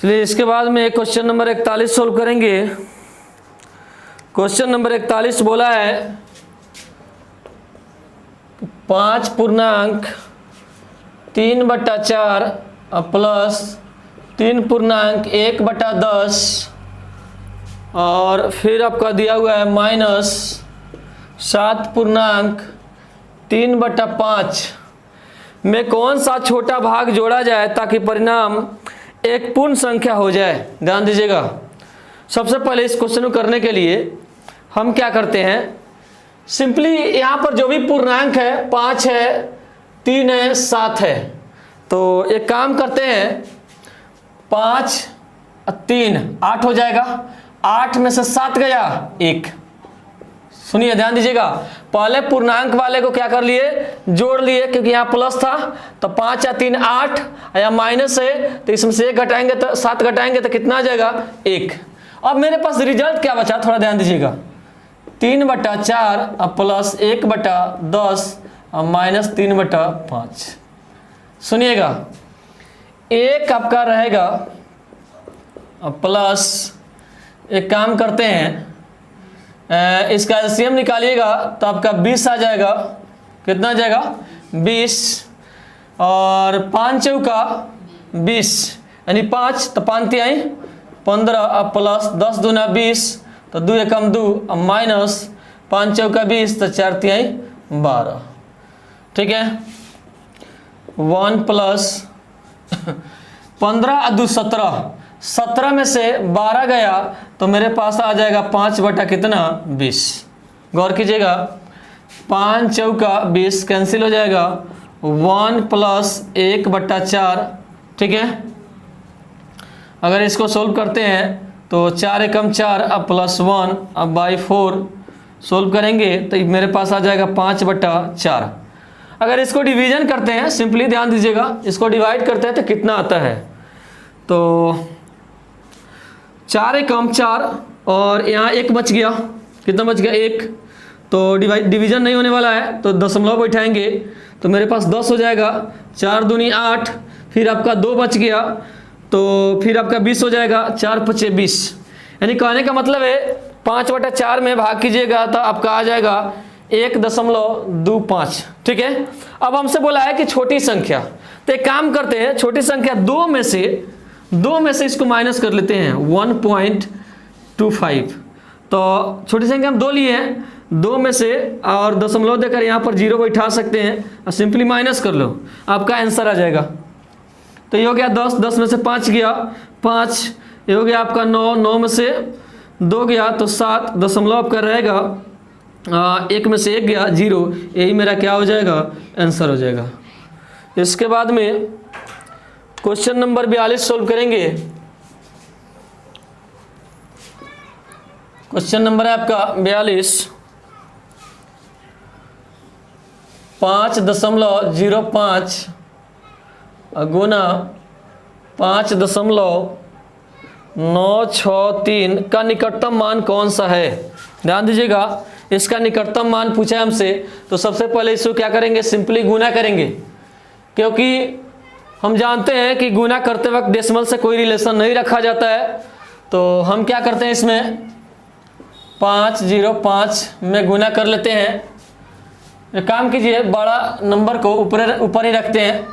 चलिए इसके बाद में क्वेश्चन नंबर 41 सोल्व करेंगे। क्वेश्चन नंबर 41 बोला है 5 पूर्णांक 3/4 प्लस 3 पूर्णांक 1/10 और फिर आपका दिया हुआ है माइनस 7 पूर्णांक 3/5 में कौन सा छोटा भाग जोड़ा जाए ताकि परिणाम एक पूर्ण संख्या हो जाए। ध्यान दीजिएगा, सबसे पहले इस क्वेश्चन को करने के लिए हम क्या करते हैं, सिंपली यहाँ पर जो भी पूर्णांक है 5 है, 3 है, 7 है, तो एक काम करते हैं 5 3 8 हो जाएगा। 8 में से 7 गया 1। सुनिए ध्यान दीजिएगा, पहले पूर्णांक वाले को क्या कर लिए, जोड़ लिए, क्योंकि यहाँ प्लस था तो 5 या 3 8, या माइनस है तो इसमें से 1 घटाएंगे तो 7 घटाएंगे तो कितना आ जाएगा 1। अब मेरे पास रिजल्ट क्या बचा, थोड़ा ध्यान दीजिएगा, 3/4 प्लस 1/10 और माइनस 3/5। सुनिएगा, एक आपका रहेगा प्लस, एक काम करते हैं इसका एलसीएम निकालिएगा तो आपका 20 आ जाएगा। कितना आ जाएगा 20, और 5 चौका 20 यानी 5, तो 5 तिहाई 15 प्लस 10 दूना 20 तो 2 एकम 2 माइनस 5 चौका 20 तो 4 तिहाई 12। ठीक है, 1 प्लस 15 और 2 17, 17 में से 12 गया तो मेरे पास आ जाएगा 5/20। गौर कीजिएगा, 5 चौका 20 कैंसिल हो जाएगा, 1 प्लस 1/4। ठीक है, अगर इसको सोल्व करते हैं तो 4 एकम 4 अब प्लस 1 अब बाई 4 सोल्व करेंगे तो मेरे पास आ जाएगा 5/4। अगर इसको डिवीजन करते हैं, सिंपली ध्यान दीजिएगा, इसको डिवाइड करते हैं तो कितना आता है, तो 4 एकम 4 और यहाँ 1 बच गया। कितना बच गया 1, तो डिवीजन नहीं होने वाला है तो दशमलव बैठाएंगे तो मेरे पास 10 हो जाएगा। 4 दूनी 8, फिर आपका 2 बच गया तो फिर आपका 20 हो जाएगा। 4 × 5 = 20, यानी कहने का मतलब है 5/4 में भाग कीजिएगा तो आपका आ जाएगा 1.25। ठीक है, अब हमसे बोला है कि छोटी संख्या, तो एक काम करते हैं, छोटी संख्या 2 में से इसको माइनस कर लेते हैं 1.25। तो छोटी संख्या हम 2 लिए हैं, 2 में से और दशमलव देकर यहाँ पर 0 बैठा सकते हैं और सिंपली माइनस कर लो, आपका आंसर आ जाएगा। तो ये हो गया 10, 10 में से 5 गया 5, ये हो गया आपका 9, 9 में से 2 गया तो 7, दशमलव आपका रहेगा 1 में से 1 गया 0, यही मेरा क्या हो जाएगा, आंसर हो जाएगा। इसके बाद में क्वेश्चन नंबर 42 सोल्व करेंगे। क्वेश्चन नंबर है आपका 42, 5.05 गुना 5.963 का निकटतम मान कौन सा है। ध्यान दीजिएगा, इसका निकटतम मान पूछा है हमसे, तो सबसे पहले इसको क्या करेंगे, सिंपली गुना करेंगे, क्योंकि हम जानते हैं कि गुना करते वक्त डेसिमल से कोई रिलेशन नहीं रखा जाता है। तो हम क्या करते हैं, इसमें 505 में गुना कर लेते हैं। एक काम कीजिए, बड़ा नंबर को ऊपर ही रखते हैं,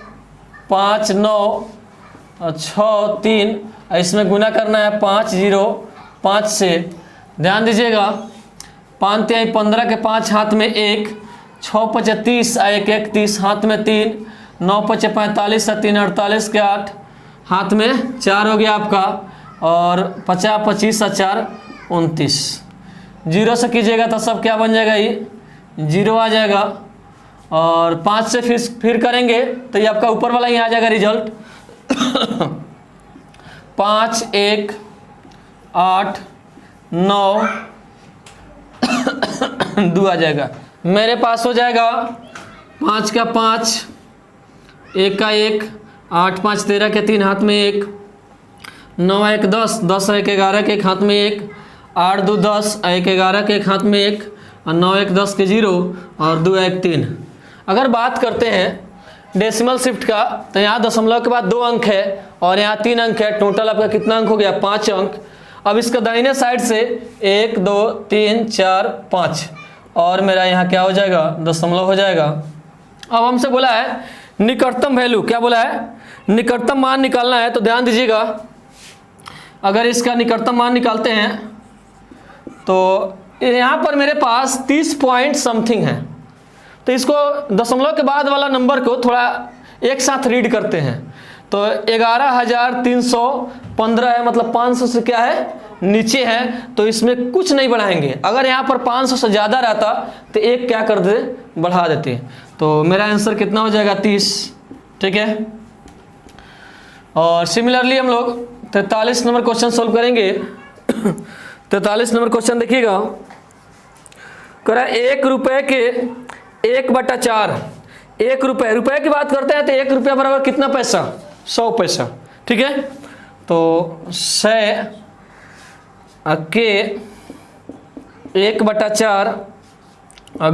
5 9 6 3, इसमें गुना करना है 505 से। ध्यान दीजिएगा, 5 तिहाई 15 के 5 हाथ में 1, 6 × 5 = 30 और 1 × 1 = 30 हाथ में 3, 9 × 5 = 45 और 3 × 48 के 8 हाथ में 4 हो गया आपका, और 50 25 और 4 29। 0 से कीजिएगा तो सब क्या बन जाएगा, ये 0 आ जाएगा। और 5 से फिर करेंगे तो ये आपका ऊपर वाला ही आ जाएगा रिजल्ट। 5 1 8 9 2 आ जाएगा। मेरे पास हो जाएगा 5 का 5, 1 का 1, 8 5 13 के 3 हाथ में 1, 9 1 10, 10 1 11 के 1 हाथ में 1, 8 2 10, 1 11 के 1 हाथ में 1, और 9 1 10 के 0 और 2 1 3। अगर बात करते हैं डेसिमल शिफ्ट का, तो यहाँ दशमलव के बाद 2 अंक है और यहाँ 3 अंक है, टोटल आपका कितना अंक हो गया 5 अंक। अब इसका दाहिने साइड से 1 2 3 4 5 और मेरा यहाँ क्या हो जाएगा दशमलव हो जाएगा। अब हमसे बोला है निकटतम वैल्यू, क्या बोला है निकटतम मान निकालना है। तो ध्यान दीजिएगा, अगर इसका निकटतम मान निकालते हैं तो यहाँ पर मेरे पास 30 पॉइंट समथिंग है, तो इसको दशमलव के बाद वाला नंबर को थोड़ा एक साथ रीड करते हैं। तो 11,315 है, मतलब 500 से क्या है नीचे है, तो इसमें कुछ नहीं बढ़ाएंगे। अगर यहाँ पर 500 से ज़्यादा रहता तो एक क्या कर दे बढ़ा देते। तो मेरा आंसर कितना हो जाएगा 30, ठीक है। और सिमिलरली हम लोग 43 नंबर क्वेश्चन सोल्व करेंगे। 43 नंबर क्वेश्चन देखिएगा, करा 1 रुपये के 1/4, 1 रुपये, रुपये की बात करते हैं तो 1 रुपया बराबर कितना पैसा 100 पैसा, ठीक है। तो 100 के 1/4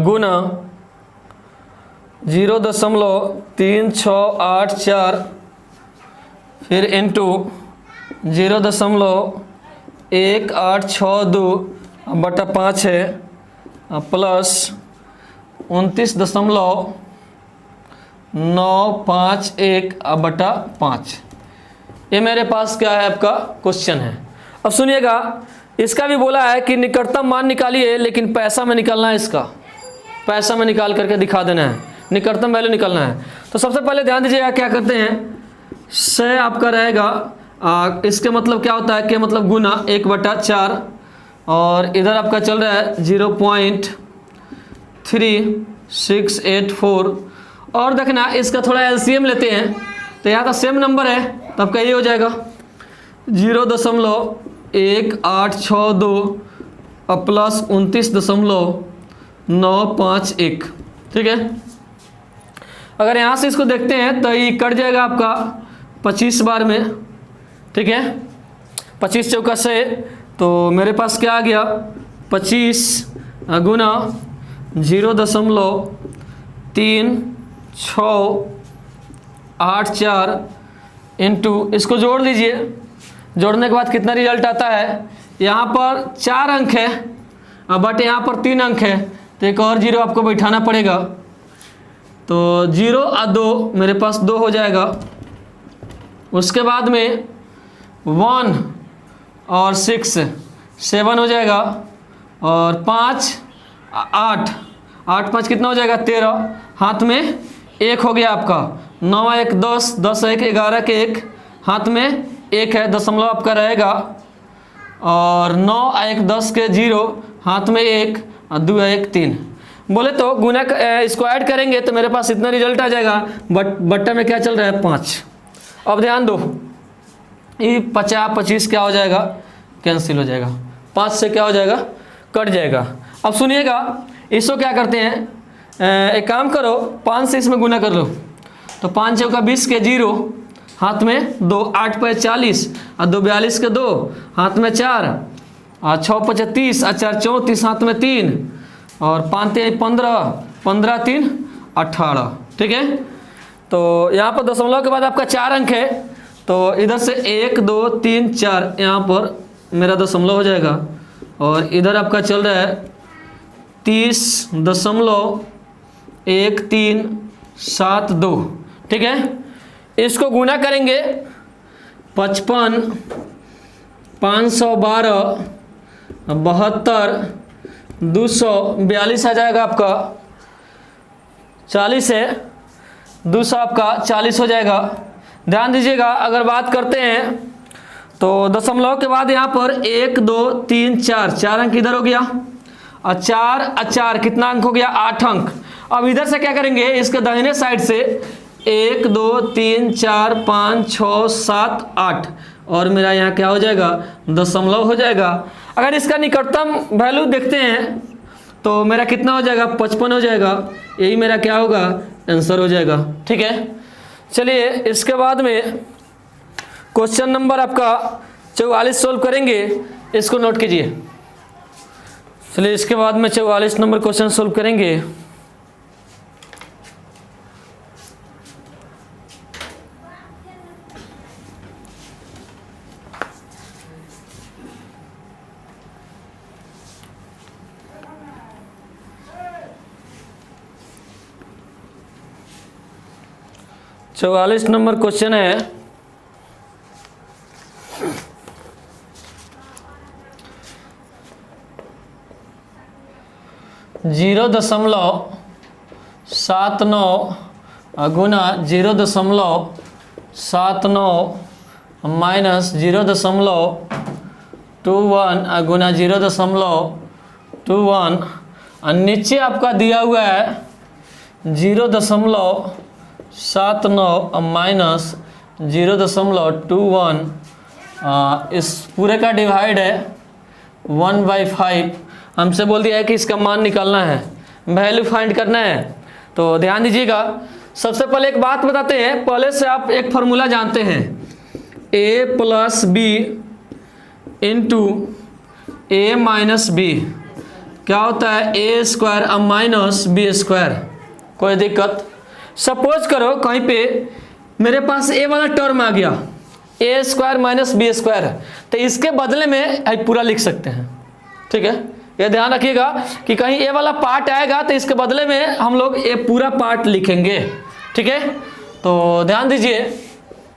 गुना 0.3684 फिर इंटू 0.1862/5 है प्लस 29.951/5। ये मेरे पास क्या है आपका क्वेश्चन है। अब सुनिएगा, इसका भी बोला है कि निकटतम मान निकालिए, लेकिन पैसा में निकालना है, इसका पैसा में निकाल करके दिखा देना है, निकटतम वैल्यू निकालना है। तो सबसे पहले ध्यान दीजिएगा क्या करते हैं, से आपका रहेगा इसके मतलब क्या होता है कि मतलब गुना 1/4 और इधर आपका चल रहा है 0.3684 और देखना इसका थोड़ा एलसीएम लेते हैं तो यहाँ का सेम नंबर है, तो आपका ये हो जाएगा 0.1862 प्लस 29.951, ठीक है। अगर यहाँ से इसको देखते हैं तो ये कट जाएगा आपका 25 बार में, ठीक है। 25 चौका से, तो मेरे पास क्या आ गया 25 गुना 0.3684 इंटू, इसको जोड़ लीजिए, जोड़ने के बाद कितना रिजल्ट आता है, यहाँ पर 4 अंक है बट यहाँ पर 3 अंक है, तो एक और 0 आपको बैठाना पड़ेगा। तो 0 और 2 मेरे पास 2 हो जाएगा। उसके बाद में 1 और 6 7 हो जाएगा और 5 8 8 5 कितना हो जाएगा 13, हाथ में 1 हो गया आपका, 9 1 10 10 1 11 के 1 हाथ में 1 है, दशमलव आपका रहेगा और 9 1 10 के 0 हाथ में 1 और 2 1 3। बोले तो गुना इसको ऐड करेंगे तो मेरे पास इतना रिजल्ट आ जाएगा, बट बट्टा में क्या चल रहा है 5। अब ध्यान दो, ये 50 25 क्या हो जाएगा कैंसिल हो जाएगा, 5 से क्या हो जाएगा कट जाएगा। अब सुनिएगा, इसको क्या करते हैं, एक काम करो 5 से इसमें गुना कर लो, तो 5 चौका 20 के 0 हाथ में 2, 8 5 40 और 2 42 के 2 हाथ में 4 और 6 5 30 और 4 34 हाथ में 3 और 5 3 15 15 3 18, ठीक है। तो यहाँ पर दशमलव के बाद आपका 4 अंक है, तो इधर से 1 2 3 4 यहाँ पर मेरा दशमलव हो जाएगा और इधर आपका चल रहा है 30.1372, ठीक है। इसको गुना करेंगे 55 512 72 242 आ जाएगा आपका 40 है, 200 आपका 40 हो जाएगा। ध्यान दीजिएगा, अगर बात करते हैं तो दशमलव के बाद यहाँ पर 1 2 3 4 अंक इधर हो गया और 4 कितना अंक हो गया 8 अंक। अब इधर से क्या करेंगे, इसके दाहिने साइड से 1 2 3 4 5 6 7 8 और मेरा यहाँ क्या हो जाएगा दशमलव हो जाएगा। अगर इसका निकटतम वैल्यू देखते हैं तो मेरा कितना हो जाएगा 55 हो जाएगा, यही मेरा क्या होगा आंसर हो जाएगा, ठीक है। चलिए इसके बाद में क्वेश्चन नंबर आपका 44 सोल्व करेंगे, इसको नोट कीजिए। चलिए इसके बाद में 44 नंबर क्वेश्चन सोल्व करेंगे। 44 नंबर क्वेश्चन है, जीरो दशमलव 79 गुना 0.79 माइनस 0.21 गुना 0.21 और नीचे आपका दिया हुआ है 0.79 माइनस 0.21। इस पूरे का डिवाइड है 1/5। हमसे बोल दिया है कि इसका मान निकालना है, वैल्यू फाइंड करना है। तो ध्यान दीजिएगा, सबसे पहले एक बात बताते हैं, पहले से आप एक फार्मूला जानते हैं, a plus B into A minus B क्या होता है, ए स्क्वायर अब माइनस बी स्क्वायर। कोई दिक्कत? सपोज करो कहीं पे मेरे पास ए वाला टर्म आ गया, ए स्क्वायर माइनस बी स्क्वायर, तो इसके बदले में पूरा लिख सकते हैं। ठीक है, ये ध्यान रखिएगा कि कहीं ए वाला पार्ट आएगा तो इसके बदले में हम लोग ये पूरा पार्ट लिखेंगे। ठीक है, तो ध्यान दीजिए,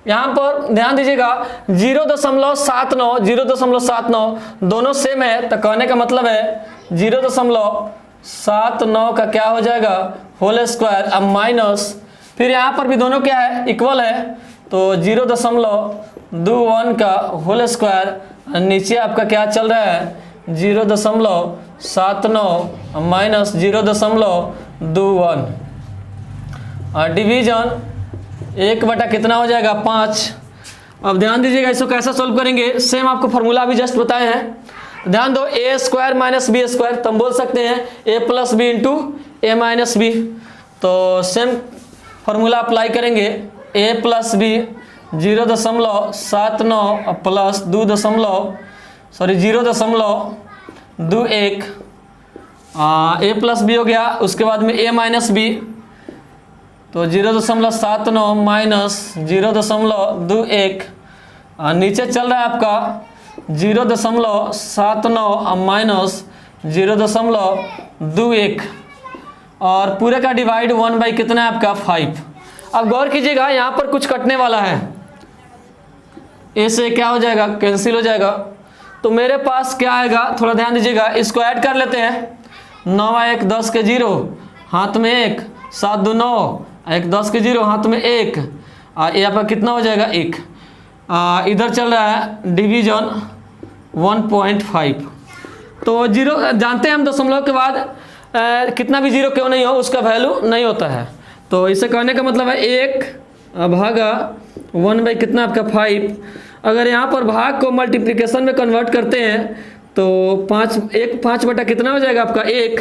यहाँ पर ध्यान दीजिएगा 0.79 दोनों सेम है, तो कहने का मतलब है 0.79 का क्या हो जाएगा होल स्क्वायर अब माइनस, फिर यहाँ पर भी दोनों क्या है इक्वल है, तो 0.21 का होल स्क्वायर, नीचे आपका क्या चल रहा है 0.79 माइनस 0.21 और डिवीजन 1 कितना हो जाएगा 5। अब ध्यान दीजिएगा इसको कैसा सोल्व करेंगे, सेम आपको फार्मूला अभी जस्ट बताए हैं। ध्यान दो, ए स्क्वायर माइनस बी स्क्वायर, तो हम बोल सकते हैं ए plus B into A minus B. तो सेम फार्मूला अप्लाई करेंगे, ए प्लस बी 0.79 प्लस 0.21 ए प्लस बी हो गया, उसके बाद में ए माइनस बी, तो 0.79 माइनस 0.21 नीचे चल रहा है आपका 0.79 माइनस 0.21 और पूरे का डिवाइड 1 कितना है आपका 5। अब गौर कीजिएगा यहाँ पर कुछ कटने वाला है, ए से क्या हो जाएगा कैंसिल हो जाएगा, तो मेरे पास क्या आएगा थोड़ा ध्यान दीजिएगा, इसको ऐड कर लेते हैं। 9 1 10 के 0 हाथ में 1, 7 2 9 1 10 के 0 हाथ में 1, ये आपका कितना हो जाएगा 1। इधर चल रहा है डिवीजन 1.5। तो जीरो जानते हैं हम, दशमलव के बाद कितना भी जीरो क्यों नहीं हो उसका वैल्यू नहीं होता है, तो इसे कहने का मतलब है 1 भागा 1 कितना आपका 5। अगर यहाँ पर भाग को मल्टीप्लिकेशन में कन्वर्ट करते हैं तो 5 बटा कितना हो जाएगा आपका 1,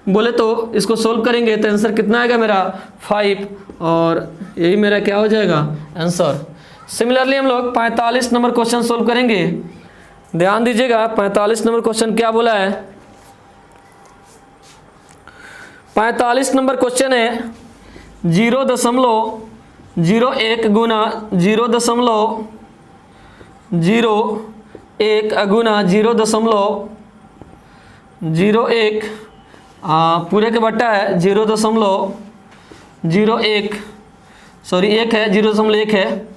बोले तो इसको सोल्व करेंगे तो आंसर कितना आएगा मेरा 5 और यही मेरा क्या हो जाएगा आंसर। सिमिलरली हम लोग 45 नंबर क्वेश्चन सोल्व करेंगे। ध्यान दीजिएगा 45 नंबर क्वेश्चन क्या बोला है, 45 नंबर क्वेश्चन है 0.01 गुना 0.01 गुना 0.01 पूरे के बट्टा है 0.01 सॉरी 1 है 0.1 है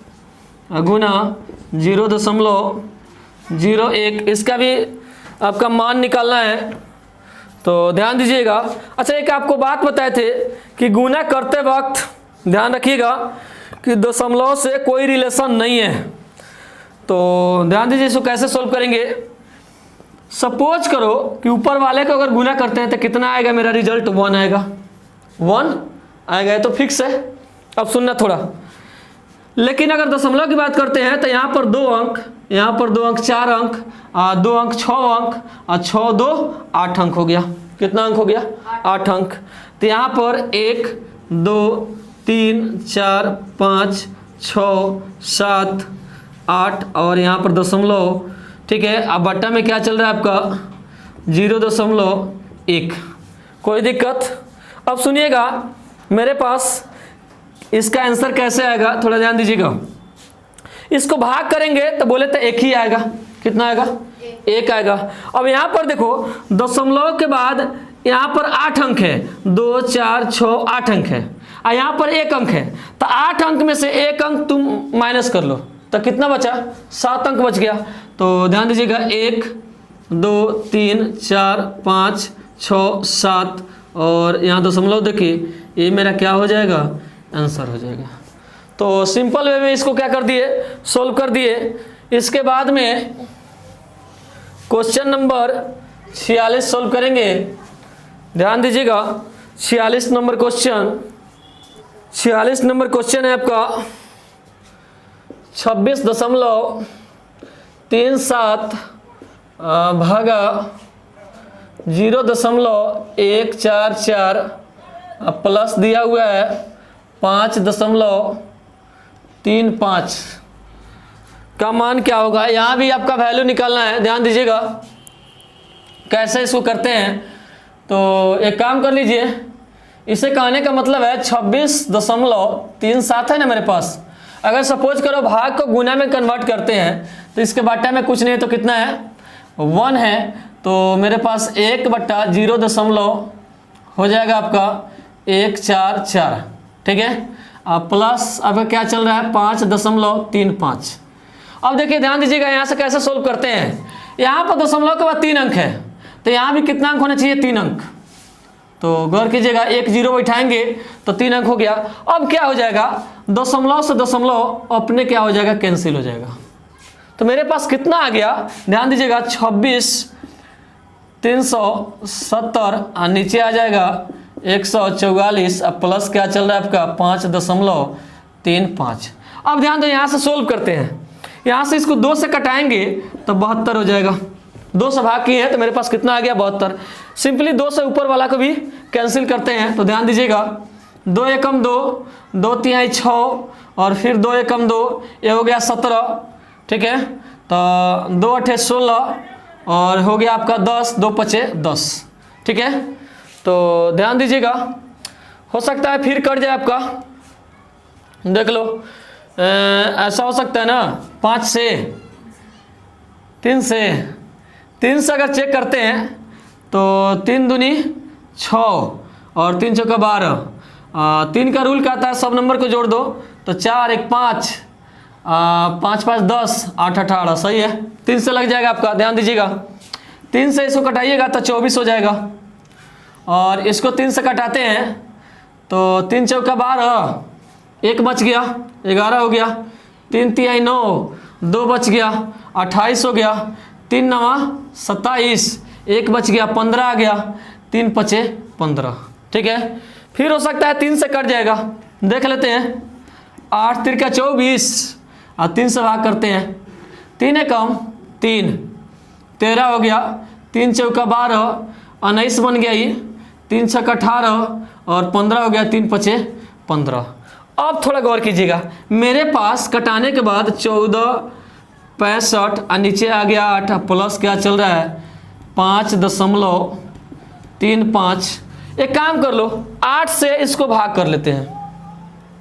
गुना 0.01, इसका भी आपका मान निकालना है। तो ध्यान दीजिएगा, अच्छा एक आपको बात बताए थे कि गुना करते वक्त ध्यान रखिएगा कि दशमलव से कोई रिलेशन नहीं है। तो ध्यान दीजिए इसको कैसे सोल्व करेंगे। सपोज करो कि ऊपर वाले को अगर गुना करते हैं तो कितना आएगा, मेरा रिजल्ट 1 आएगा, 1 आएगा, ये तो फिक्स है। अब सुनना थोड़ा, लेकिन अगर दशमलव की बात करते हैं तो यहाँ पर 2 अंक, यहाँ पर 2 अंक 4 अंक, 2 अंक 6 अंक और 6 2 8 अंक हो गया। कितना अंक हो गया 8 अंक। तो यहाँ पर 1 2 3 4 5 6 7 8 और यहाँ पर दशमलव, ठीक है। अब बट्टा में क्या चल रहा है आपका 0.1। कोई दिक्कत। अब सुनिएगा मेरे पास इसका आंसर कैसे आएगा, थोड़ा ध्यान दीजिएगा। इसको भाग करेंगे तो बोले तो 1 ही आएगा। कितना आएगा 1 आएगा। अब यहाँ पर देखो दशमलव के बाद यहाँ पर 8 अंक है, 2 4 6 8 अंक है। और यहाँ पर 1 अंक है, तो 8 अंक में से 1 अंक तुम माइनस कर लो, तो कितना बचा? 7 अंक बच गया। तो ध्यान दीजिएगा 1 2 3 4 5 6 7 और यहाँ दशमलव देखिए, ये मेरा क्या हो जाएगा? आंसर हो जाएगा। तो सिंपल वे में इसको क्या कर दिए? सोल्व कर दिए। इसके बाद में क्वेश्चन नंबर 46 सोल्व करेंगे। ध्यान दीजिएगा 46 नंबर क्वेश्चन, 46 नंबर क्वेश्चन है आपका 26.37 भागा 0.144 प्लस दिया हुआ है 5.35 का मान क्या होगा? यहाँ भी आपका वैल्यू निकालना है। ध्यान दीजिएगा कैसे इसको करते हैं। तो एक काम कर लीजिए, इसे कहने का मतलब है 26.37 है ना मेरे पास। अगर सपोज करो भाग को गुना में कन्वर्ट करते हैं तो इसके बट्टा में कुछ नहीं तो कितना है? 1 है। तो मेरे पास 1/0 हो जाएगा आपका 144, ठीक है। अब प्लस आपका क्या चल रहा है? 5.35। अब देखिए ध्यान दीजिएगा यहाँ से कैसे सोल्व करते हैं। यहाँ पर दशमलव के बाद 3 अंक है, तो यहाँ भी कितना अंक होना चाहिए? 3 अंक। तो गौर कीजिएगा 1 0 बैठाएंगे तो 3 अंक हो गया। अब क्या हो जाएगा? दशमलव से दशमलव अपने क्या हो जाएगा? कैंसिल हो जाएगा। तो मेरे पास कितना आ गया? ध्यान दीजिएगा 26,370 और नीचे आ जाएगा 144 और प्लस क्या चल रहा है आपका? 5.35। अब ध्यान दो यहाँ से सोल्व करते हैं। यहाँ से इसको 2 से कटाएंगे तो 72 हो जाएगा। 2 से भाग किए हैं तो मेरे पास कितना आ गया? 72। सिंपली 2 से ऊपर वाला को भी कैंसिल करते हैं। तो ध्यान दीजिएगा 2 एकम 2, 2 तिहाई 6 और फिर 2 एकम 2, ये हो गया 17, ठीक है। तो 2 8 16 और हो गया आपका 10, 2 5 10, ठीक है। तो ध्यान दीजिएगा हो सकता है फिर कट जाए आपका, देख लो ऐसा हो सकता है ना। 5 से 3 से अगर चेक करते हैं तो 3 दूनी 6 और 3 चौका 12। 3 का रूल कहता है सब नंबर को जोड़ दो, तो 4 1 5 5 5 10 8 18, सही है। 3 से लग जाएगा आपका। ध्यान दीजिएगा 3 से इसको कटाइएगा तो 24 हो जाएगा और इसको 3 से कटाते हैं तो 3 चौका 12, 1 बच गया 11 हो गया, 3 तिहाई 9, 2 बच गया 28 हो गया, 3 9 27, 1 बच गया 15 आ गया, 3 5 15, ठीक है। फिर हो सकता है 3 से कट जाएगा, देख लेते हैं। 8 3 का 24 और 3 से भाग करते हैं, 3 एकम 3, 13 हो गया, 3 चौका 12, 19 बन गया ये, 3 छक्का 18 और 15 हो गया, 3 5 15। अब थोड़ा गौर कीजिएगा, मेरे पास कटाने के बाद 14 65 और नीचे आ गया 8 प्लस क्या चल रहा है 5.35। एक काम कर लो 8 से इसको भाग कर लेते हैं,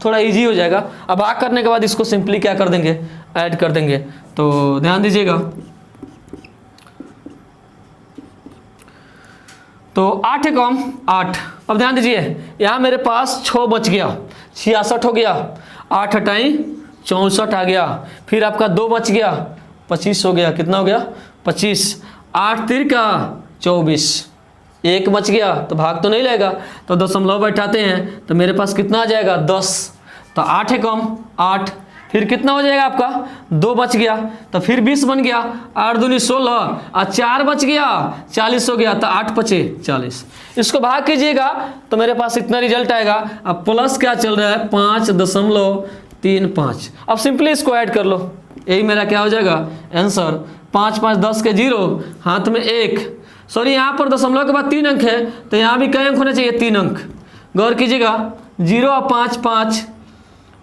थोड़ा इजी हो जाएगा। अब भाग करने के बाद इसको सिंपली क्या कर देंगे? ऐड कर देंगे। तो ध्यान दीजिएगा, तो 8 एकम 8। अब ध्यान दीजिए यहाँ मेरे पास 6 बच गया, 66 हो गया, 8 हटाई 64 आ गया, फिर आपका 2 बच गया 25 हो गया, कितना हो गया 25, 8 3 का 24, 1 बच गया तो भाग तो नहीं लगेगा, तो दशमलव बैठाते हैं तो मेरे पास कितना आ जाएगा 10। तो 8 एकम 8, फिर कितना हो जाएगा आपका 2 बच गया तो फिर 20 बन गया, 8 दूनी 16 और 4 बच गया 40 हो गया, तो 8 5 40। इसको भाग कीजिएगा तो मेरे पास इतना रिजल्ट आएगा। अब प्लस क्या चल रहा है 5.35। अब सिंपली इसको ऐड कर लो, यही मेरा क्या हो जाएगा आंसर। 5 5 10 के 0, हाथ में 1, सॉरी यहाँ पर दशमलव के बाद 3 अंक है तो यहाँ भी कई अंक होने चाहिए? 3 अंक। गौर कीजिएगा 0 और 5 5,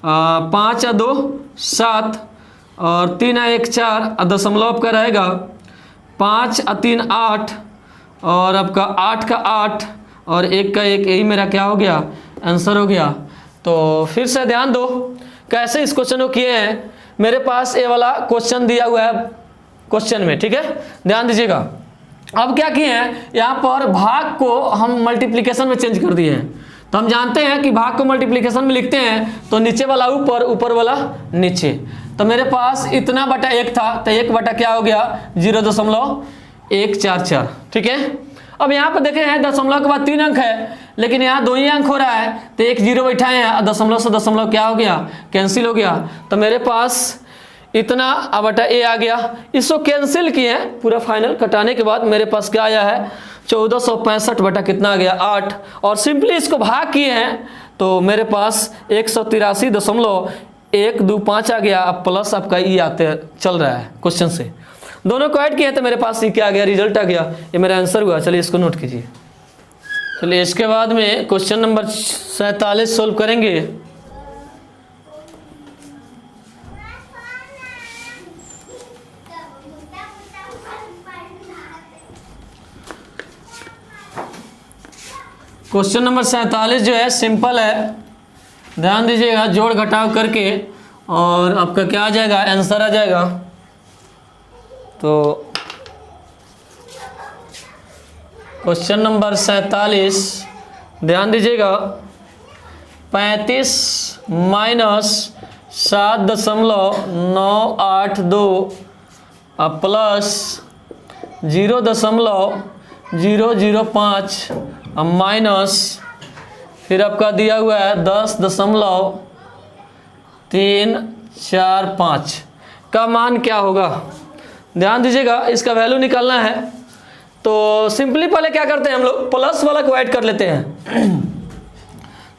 5 और 2 7 और 3 और 1 4 और दशमलव का रहेगा 5 और 3 8 और आपका 8 का 8 और 1 का 1, यही मेरा क्या हो गया आंसर हो गया। तो फिर से ध्यान दो कैसे इस क्वेश्चन को किए हैं। मेरे पास ये वाला क्वेश्चन दिया हुआ है क्वेश्चन में, ठीक है, ध्यान दीजिएगा। अब क्या किए हैं यहाँ पर भाग को हम मल्टीप्लिकेशन में चेंज कर दिए हैं। तो हम जानते हैं कि भाग को मल्टीप्लिकेशन में लिखते हैं तो नीचे वाला ऊपर, ऊपर वाला नीचे। तो मेरे पास इतना बटा 1 था, तो 1 बटा क्या हो गया 0.144। ठीक है। अब यहाँ पर देखें हैं दशमलव के बाद 3 अंक है, लेकिन यहाँ 2 ही अंक हो रहा है, तो 1 0 बैठाए हैं, दशमलव से दशमलव क्या हो गया कैंसिल हो गया। तो मेरे पास इतना बटा a आ गया। इसको कैंसिल किए हैं, पूरा फाइनल कटाने के बाद मेरे पास क्या आया है 1465 बटा कितना आ गया 8। और सिंपली इसको भाग किए हैं तो मेरे पास 183.125 आ गया। अब प्लस आपका ई आते चल रहा है क्वेश्चन से, दोनों को ऐड किए तो मेरे पास ये क्या आ गया रिजल्ट आ गया, ये मेरा आंसर हुआ। चलिए इसको नोट कीजिए। चलिए इसके बाद में क्वेश्चन नंबर 47 सोल्व करेंगे। क्वेश्चन नंबर 47 जो है सिंपल है, ध्यान दीजिएगा, जोड़ घटाव करके और आपका क्या आ जाएगा आंसर आ जाएगा। तो क्वेश्चन नंबर 47 ध्यान दीजिएगा, 35 माइनस 7.982 प्लस 0.005 माइनस फिर आपका दिया हुआ है 10.345 का मान क्या होगा। ध्यान दीजिएगा, इसका वैल्यू निकालना है तो सिंपली पहले क्या करते हैं हम लोग प्लस वाला को ऐड कर लेते हैं।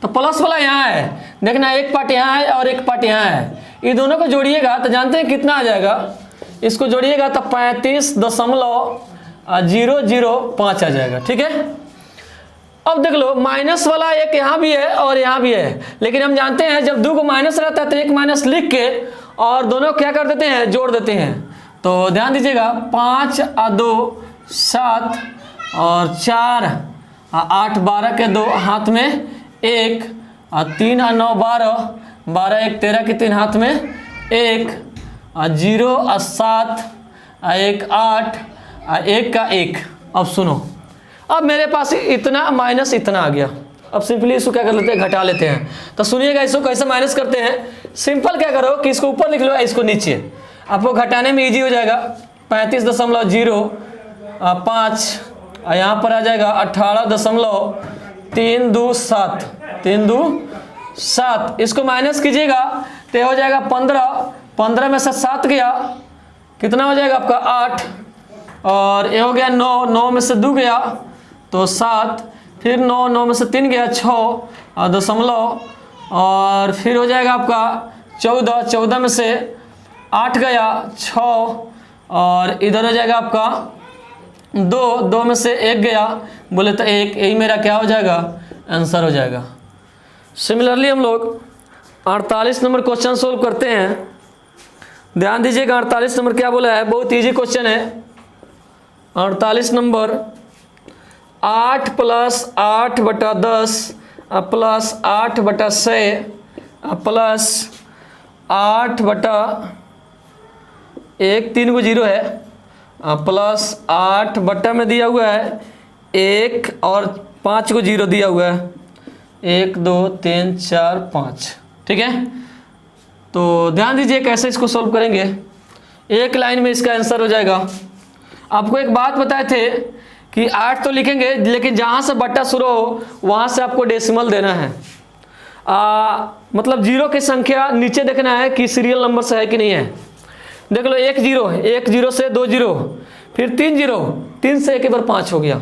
तो प्लस वाला यहाँ है, देखना एक पार्ट यहाँ है और एक पार्ट यहाँ है, ये दोनों को जोड़िएगा तो जानते हैं कितना आ जाएगा, इसको जोड़िएगा तो 35.005 आ जाएगा। ठीक है। अब देख लो माइनस वाला एक यहाँ भी है और यहाँ भी है, लेकिन हम जानते हैं जब 2 को माइनस रहता है तो एक माइनस लिख के और दोनों क्या कर देते हैं जोड़ देते हैं। तो ध्यान दीजिएगा 5 और 2 7 और 4 8 12 के 2 हाथ में 1 और 3 और 9 12 12 1 13 के 3 हाथ में 1 और 0 और 7 और 1 8 और 1 का 1। अब सुनो, अब मेरे पास इतना माइनस इतना आ गया। अब सिंपली इसको क्या कर लेते हैं घटा लेते हैं। तो सुनिएगा इसको कैसे माइनस करते हैं। सिंपल क्या करो कि इसको ऊपर लिख लो, इसको नीचे, आपको घटाने में इजी हो जाएगा। 35.05 और यहाँ पर आ जाएगा 18.327 327। इसको माइनस कीजिएगा तो हो जाएगा 15, 15 में से 7 गया कितना हो जाएगा आपका 8 और ये हो गया 9, 9 में से 2 गया तो 7, फिर 9, 9 में से 3 गया 6 और दशमलव और फिर हो जाएगा आपका 14, 14 में से 8 गया 6 और इधर हो जाएगा आपका 2, 2 में से 1 गया बोले तो 1, यही मेरा क्या हो जाएगा आंसर हो जाएगा। सिमिलरली हम लोग 48 नंबर क्वेश्चन सोल्व करते हैं। ध्यान दीजिएगा 48 नंबर क्या बोला है, बहुत इजी क्वेश्चन है। 48 नंबर 8 प्लस 8 बटा 10 प्लस 8 बटा 6 प्लस 8 बटा 1 3 को 0 है प्लस 8 बटा में दिया हुआ है 1 और 5 को 0 दिया हुआ है 1 2 3 4 5। ठीक है। तो ध्यान दीजिए कैसे इसको सॉल्व करेंगे, एक लाइन में इसका आंसर हो जाएगा। आपको एक बात बताए थे कि 8 तो लिखेंगे लेकिन जहाँ से बट्टा शुरू हो वहाँ से आपको डेसिमल देना है। मतलब 0 की संख्या नीचे देखना है कि सीरियल नंबर से है कि नहीं है। देख लो 1 0 है, 1 0 से 2 0, फिर 3 0, 3 से 1 बार 5 हो गया,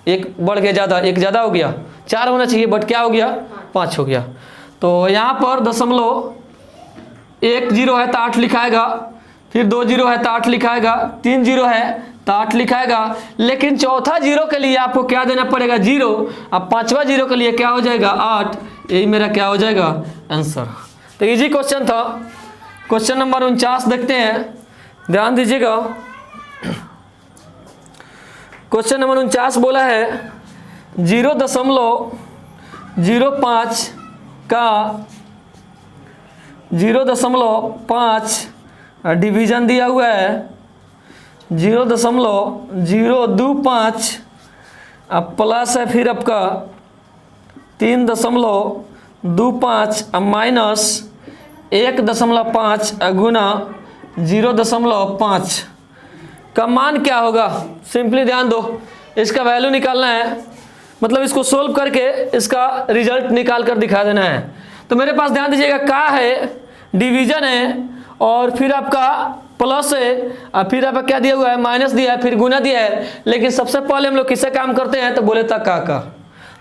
1 बढ़ गया ज़्यादा, 1 ज़्यादा हो गया, 4 होना चाहिए बट क्या हो गया 5 हो गया। तो यहाँ पर दशमलव 1 0 है तो 8 लिखाएगा, फिर 2 0 है तो 8 लिखाएगा, 3 0 है तो 8 लिखाएगा, लेकिन चौथा 0 के लिए आपको क्या देना पड़ेगा 0। अब 5वां 0 के लिए क्या हो जाएगा 8, यही मेरा क्या हो जाएगा आंसर। तो इजी क्वेश्चन था। क्वेश्चन नंबर 49 देखते हैं, ध्यान दीजिएगा। क्वेश्चन नंबर 49 बोला है 0.05 का 0.5 डिवीजन दिया हुआ है 0.025 प्लस है फिर आपका 3.25 माइनस 1.5 गुना 0.5 का मान क्या होगा। सिंपली ध्यान दो, इसका वैल्यू निकालना है, मतलब इसको सोल्व करके इसका रिजल्ट निकाल कर दिखा देना है। तो मेरे पास ध्यान दीजिएगा, का है, डिवीजन है, और फिर आपका प्लस है, और फिर आपका क्या दिया हुआ है, माइनस दिया है, फिर गुना दिया है। लेकिन सबसे पहले हम लोग किससे काम करते हैं, तो बोले था का।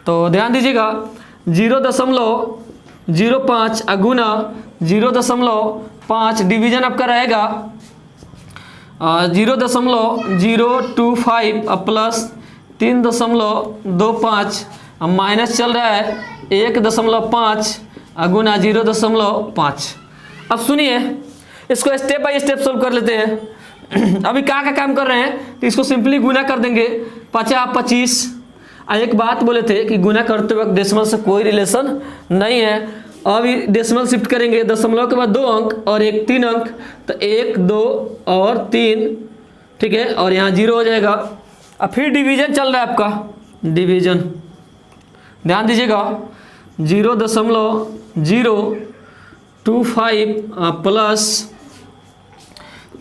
तो ध्यान दीजिएगा, 0.05 गुना 0.5 डिवीजन आपका रहेगा 0.025 प्लस 3.25 माइनस चल रहा है 1.5 गुना 0.5। अब सुनिए, इसको स्टेप बाय स्टेप सोल्व कर लेते हैं। अभी का काम कर रहे हैं, तो इसको सिंपली गुना कर देंगे 50-25। एक बात बोले थे कि गुना करते वक्त डेसिमल से कोई रिलेशन नहीं है। अभी डेसिमल शिफ्ट करेंगे, दशमलव के बाद 2 अंक और एक 3 अंक, तो 1, 2 और 3, ठीक है, और यहाँ 0 हो जाएगा। अब फिर डिवीजन चल रहा है आपका, डिवीजन ध्यान दीजिएगा, 0.025 प्लस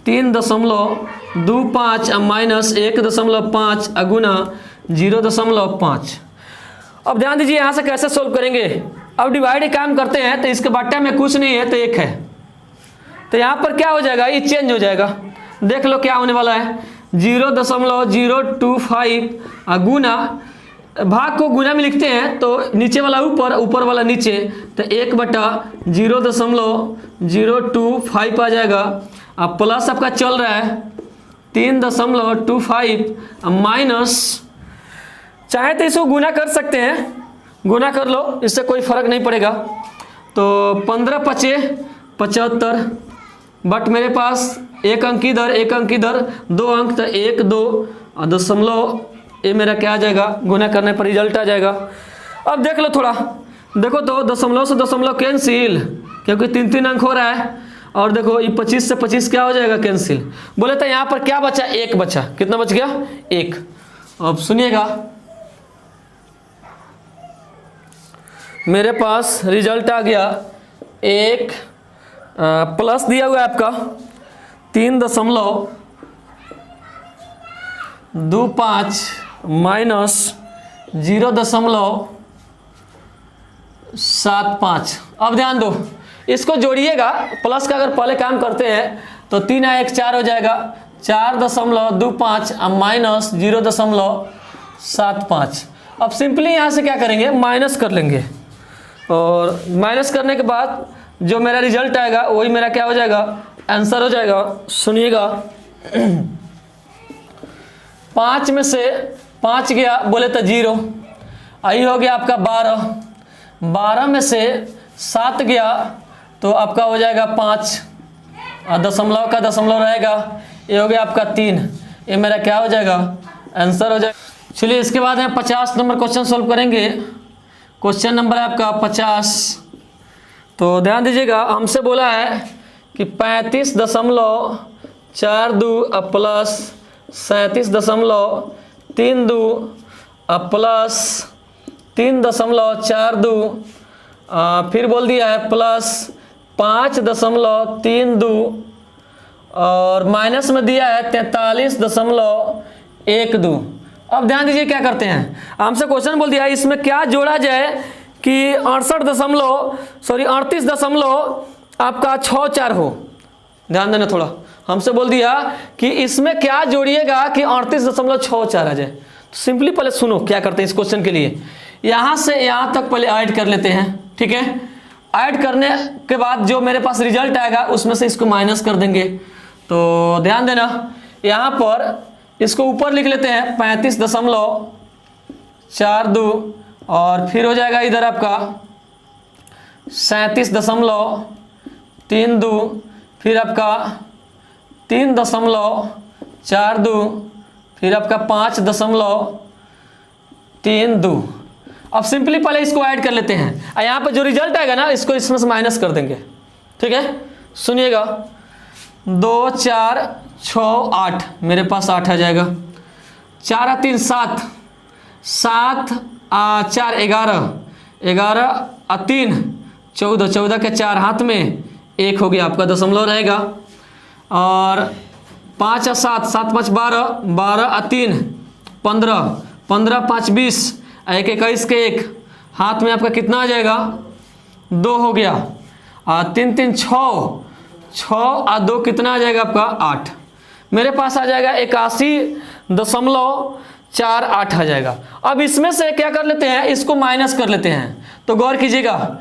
3.25 माइनस 1.5 गुना 0.5। अब ध्यान दीजिए यहाँ से कैसे सोल्व करेंगे। अब डिवाइड काम करते हैं, तो इसके बट्टा में कुछ नहीं है तो 1 है, तो यहाँ पर क्या हो जाएगा, ये चेंज हो जाएगा। देख लो क्या होने वाला है, 0.025 गुना, भाग को गुना में लिखते हैं तो नीचे वाला ऊपर, ऊपर वाला नीचे, तो 1/0.025 आ जाएगा। अब प्लस आपका चल रहा है 3.25 माइनस, चाहे तो इसको गुना कर सकते हैं, गुना कर लो, इससे कोई फर्क नहीं पड़ेगा। तो 15×5 = 75, बट मेरे पास एक अंक इधर, एक अंक इधर, 2 अंक, तो 1, 2 और दशमलव, ये मेरा क्या आ जाएगा, गुना करने पर रिजल्ट आ जाएगा। अब देख लो थोड़ा, देखो तो दशमलव से दशमलव कैंसिल, क्योंकि 3-3 अंक हो रहा है। और देखो ये 25 से 25 क्या हो जाएगा, कैंसिल। बोले तो यहाँ पर क्या बचा, 1 बचा। कितना बच गया, 1। अब सुनिएगा, मेरे पास रिजल्ट आ गया 1 प्लस दिया हुआ है आपका 3.25 माइनस 0.75। अब ध्यान दो, इसको जोड़िएगा, प्लस का अगर पहले काम करते हैं तो 3 या 1 4 हो जाएगा, 4.25 माइनस 0.75। अब सिंपली यहाँ से क्या करेंगे, माइनस कर लेंगे, और माइनस करने के बाद जो मेरा रिजल्ट आएगा वही मेरा क्या हो जाएगा, आंसर हो जाएगा। सुनिएगा, 5 में से 5 गया, बोले तो 0, आई हो गया आपका 12, 12 में से 7 गया तो आपका हो जाएगा 5, और दशमलव का दशमलव रहेगा, ये हो गया आपका 3, ये मेरा क्या हो जाएगा, आंसर हो जाएगा। चलिए इसके बाद हम 50 नंबर क्वेश्चन सोल्व करेंगे। क्वेश्चन नंबर है आपका 50। तो ध्यान दीजिएगा, हमसे बोला है कि 35.42 प्लस 37.32 प्लस 3.42, फिर बोल दिया है प्लस 5.32 और माइनस में दिया है 43.12। अब ध्यान दीजिए क्या करते हैं, हमसे क्वेश्चन बोल दिया है इसमें क्या जोड़ा जाए कि 38.64 आपका 64 हो। ध्यान देना थोड़ा, हमसे बोल दिया कि इसमें क्या जोड़िएगा कि 38.64 आ जाए। तो सिंपली पहले सुनो क्या करते हैं इस क्वेश्चन के लिए, यहाँ से यहाँ तक पहले ऐड कर लेते हैं, ठीक है। ऐड करने के बाद जो मेरे पास रिजल्ट आएगा उसमें से इसको माइनस कर देंगे। तो ध्यान देना, यहाँ पर इसको ऊपर लिख लेते हैं 35.42 और फिर हो जाएगा इधर आपका 37.32, फिर आपका 3.42, फिर आपका 5.32। अब सिंपली पहले इसको ऐड कर लेते हैं, और यहाँ पर जो रिजल्ट आएगा ना इसको इसमें से माइनस कर देंगे, ठीक है। सुनिएगा, 2 4 6 8, मेरे पास 8 आ जाएगा, 4 3 7, 7 4 11, 11 और 3 14, 14 के 4 हाथ में 1 हो गया, आपका दशमलव रहेगा। और 5 और 7, 7 5 12, 12 और 3 15, 15 5 20, 1 21 के 1 हाथ में आपका कितना आ जाएगा 2 हो गया। और 3 3 6, 6 और 2 कितना आ जाएगा आपका 8। मेरे पास आ जाएगा 81.48 आ जाएगा। अब इसमें से क्या कर लेते हैं, इसको माइनस कर लेते हैं। तो गौर कीजिएगा,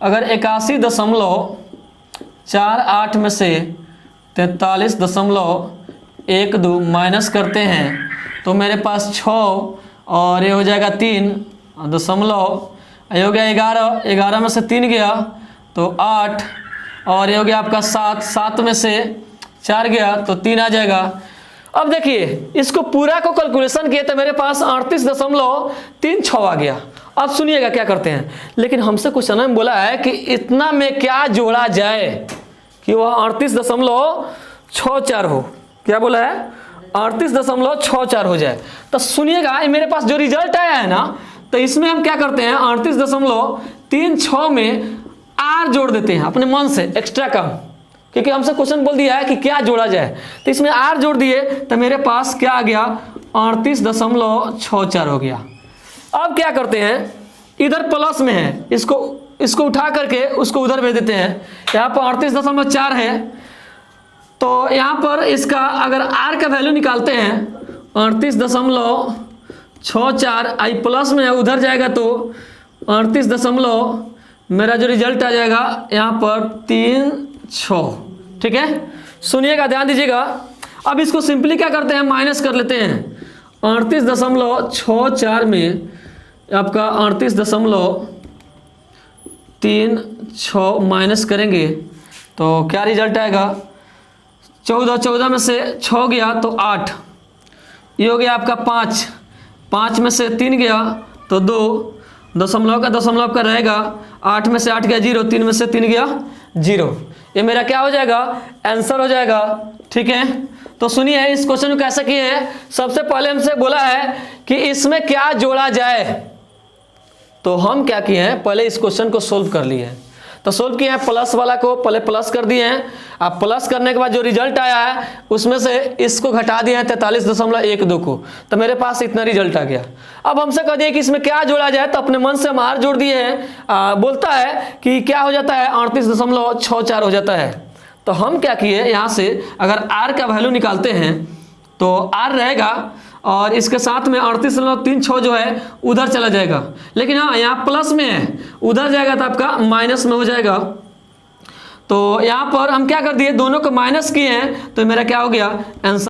अगर 81.48 में से 43.12 माइनस करते हैं तो मेरे पास 6 और ये हो जाएगा 3 दशमलव, ये हो गया 11, 11 में से 3 गया तो 8, और ये हो गया आपका 7, 7 में से 4 गया तो 3 आ जाएगा। अब देखिए इसको पूरा को कैलकुलेशन किए तो मेरे पास 38.36 आ गया। अब सुनिएगा क्या करते हैं, लेकिन हमसे क्वेश्चन में बोला है कि इतना में क्या जोड़ा जाए कि वह 38.64 हो। क्या बोला है, 38.64 हो जाए। तो सुनिएगा मेरे पास जो रिजल्ट आया है ना, तो इसमें हम क्या करते हैं 38.36 में आर जोड़ देते हैं अपने मन से एक्स्ट्रा कम, क्योंकि हमसे क्वेश्चन बोल दिया है कि क्या जोड़ा जाए। तो इसमें आर जोड़ दिए तो मेरे पास क्या आ गया 38.64 हो गया। अब क्या करते हैं, इधर प्लस में है, इसको उठा करके उसको उधर भेज देते हैं। यहाँ पर 38.4 है, तो यहाँ पर इसका अगर आर का वैल्यू निकालते हैं 38.64 आई प्लस में है, उधर जाएगा तो 38 मेरा जो रिजल्ट आ जाएगा यहाँ पर 36। ठीक है, सुनिएगा ध्यान दीजिएगा। अब इसको सिंपली क्या करते हैं, माइनस कर लेते हैं। 38.64 में आपका 38.36 माइनस करेंगे तो क्या रिजल्ट आएगा, 14, 14 में से 6 गया तो 8, ये हो गया आपका 5, 5 में से 3 गया तो 2, दशमलव का रहेगा, 8 में से 8 गया 0, 3 में से 3 गया 0। ये मेरा क्या हो जाएगा, आंसर हो जाएगा। ठीक है, तो सुनिए इस क्वेश्चन को कैसे किए हैं। सबसे पहले हमसे बोला है कि इसमें क्या जोड़ा जाए, तो हम क्या किए हैं, पहले इस क्वेश्चन को सोल्व कर लिए हैं। तो सोल्व किए हैं, प्लस वाला को पहले प्लस कर दिए हैं। अब प्लस करने के बाद जो रिजल्ट आया है उसमें से इसको घटा दिए हैं 43.12 को, तो मेरे पास इतना रिजल्ट आ गया। अब हमसे कह दिए कि इसमें क्या जोड़ा जाए, तो अपने मन से हम आर जोड़ दिए हैं। बोलता है कि क्या हो जाता है 38.64 हो जाता है। तो हम क्या किए, यहाँ से अगर आर का वैल्यू निकालते हैं तो आर रहेगा और इसके साथ में 38.36 जो है उधर चला जाएगा, लेकिन हाँ यहाँ प्लस में है, उधर जाएगा तो आपका माइनस में हो जाएगा। तो यहाँ पर हम क्या कर दिए, दोनों को माइनस किए हैं तो मेरा क्या हो गया आंसर।